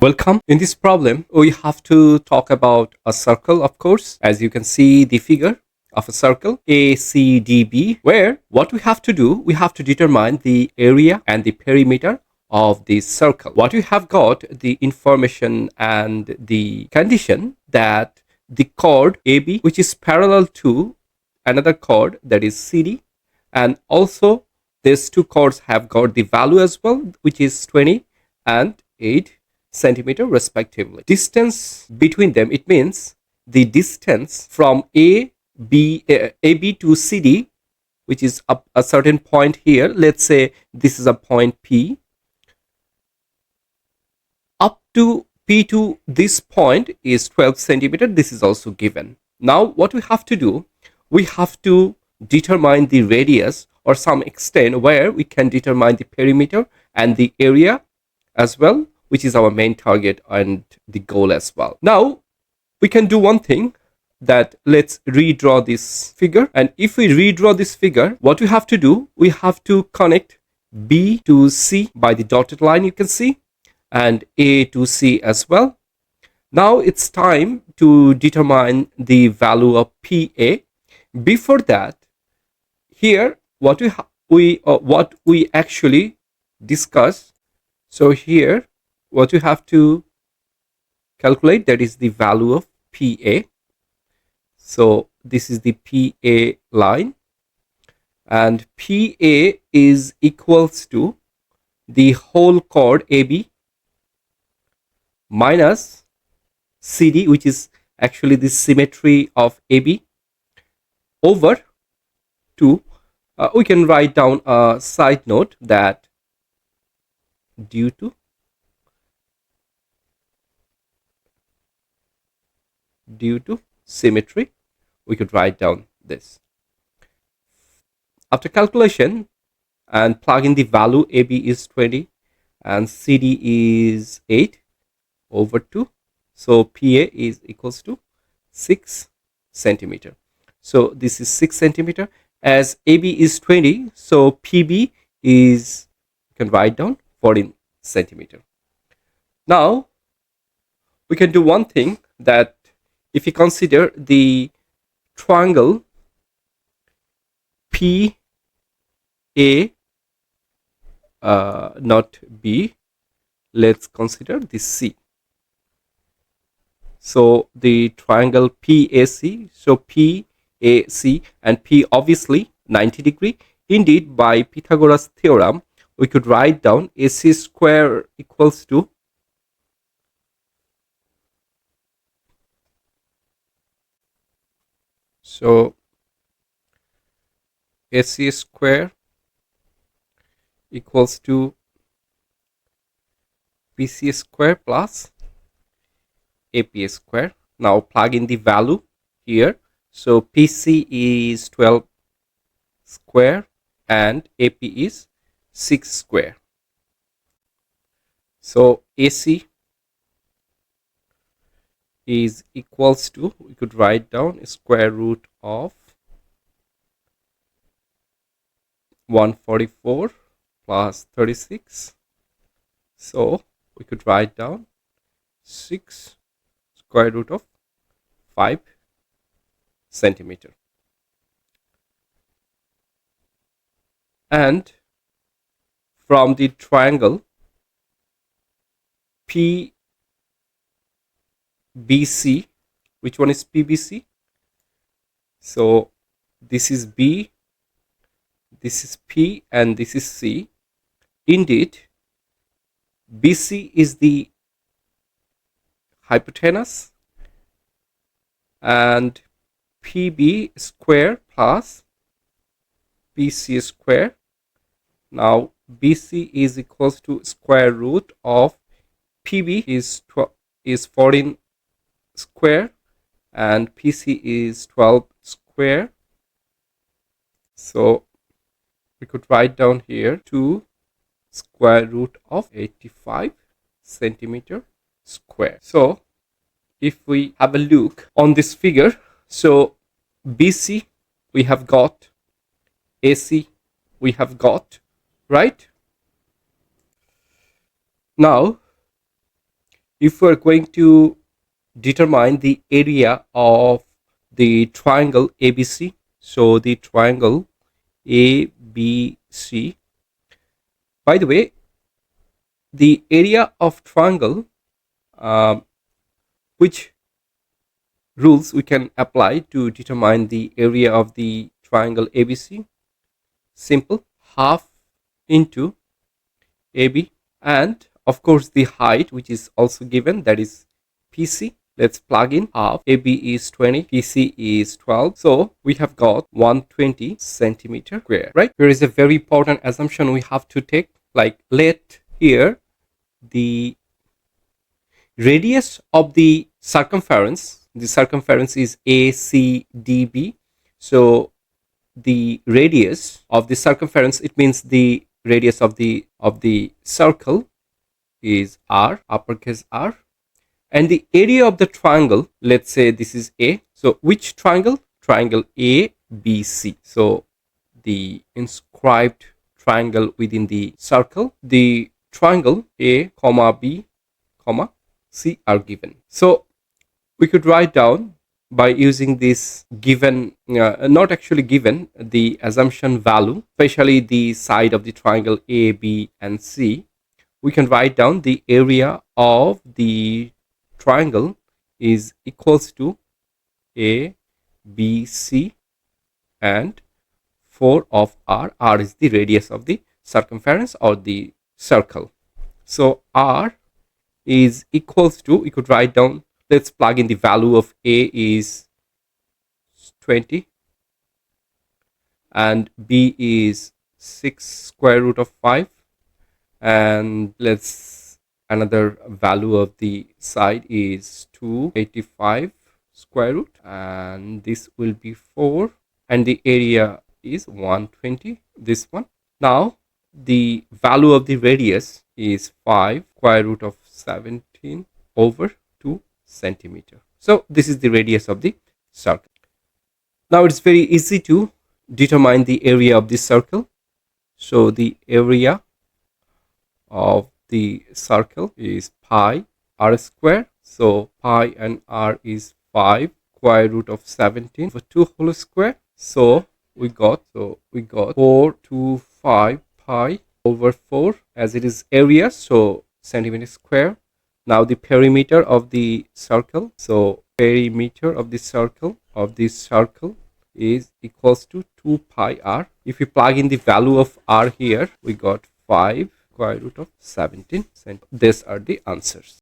Welcome. In this problem, we have to talk about a circle, of course. As you can see the figure of a circle ACDB, where what we have to do, we have to determine the area and the perimeter of this circle. What we have got the information and the condition that the chord AB, which is parallel to another chord that is CD, and also these two chords have got the value as well, which is 20 and 8 centimeter respectively. Distance between them, it means the distance from AB to CD, which is a certain point here. Let's say this is a point P. Up to P to this point is 12 centimeter. This is also given. Now what we have to do, we have to determine the radius or some extent where we can determine the perimeter and the area as well, which is our main target and the goal as well. Now, we can do one thing, that let's redraw this figure. And if we redraw this figure, what we have to do, we have to connect B to C by the dotted line, you can see, and A to C as well. Now it's time to determine the value of PA. Before that, here, what we actually discussed. So here, what you have to calculate, that is the value of PA. So this is the PA line, and PA is equals to the whole chord AB minus CD, which is actually the symmetry of AB, over 2. We can write down a side note that due to symmetry, we could write down this. After calculation and plug in the value, AB is 20 and CD is 8 over 2. So PA is equals to 6 centimeter. So this is 6 centimeter. As AB is 20, so PB is, you can write down 14 centimeter. Now we can do one thing, that if you consider the triangle PA, not B, let's consider this C. So the triangle PAC, so PAC and P obviously 90 degree. Indeed, by Pythagoras theorem, we could write down AC square equals to AC square equals to BC square plus AP square. Now plug in the value here. So PC is 12 square and AP is 6 square. So AC is equals to, we could write down square root of 144 plus 36. So we could write down 6 square root of 5 centimeter. And from the triangle PBC, which one is PBC? So this is B, this is P, and this is C. Indeed, BC is the hypotenuse, and PB square plus BC square. Now BC is equals to square root of PB is 14 square and PC is 12 square. So we could write down here 2 square root of 85 centimeter square. So if we have a look on this figure, so BC we have got, AC we have got, right? Now if we're going to determine the area of the triangle ABC, so the triangle ABC, by the way, the area of triangle, um, which rules we can apply to determine the area of the triangle ABC? Simple, half into AB, and of course the height, which is also given, that is PC. Let's plug in half. AB is 20, PC is 12, so we have got 120 centimeter square, right? There is a very important assumption we have to take, like let here the radius of the circumference is ACDB. So the radius of the circumference, it means the radius of the circle is R, uppercase R, and the area of the triangle, let's say this is A. So which triangle? Triangle ABC. So the inscribed triangle within the circle, the triangle A comma B comma C are given. So we could write down by using this given, not actually given, the assumption value, especially the side of the triangle A, B, and C. We can write down the area of the triangle is equals to A, B, C, and 4 of R. R is the radius of the circumference or the circle. So R is equals to, we could write down, let's plug in the value of A is 20 and B is 6 square root of 5, and let's another value of the side is 285 square root, and this will be 4, and the area is 120, this one. Now the value of the radius is 5 square root of 17 over 2 centimeter. So this is the radius of the circle. Now it's very easy to determine the area of the circle. So the area of the circle is pi r square. So pi and r is 5 square root of 17 over 2 whole square. So we got 425 pi over 4, as it is area, so centimeter square. Now the perimeter of the circle, so perimeter of the circle is equals to 2 pi r. If we plug in the value of r here, we got 5 square root of 17. These are the answers.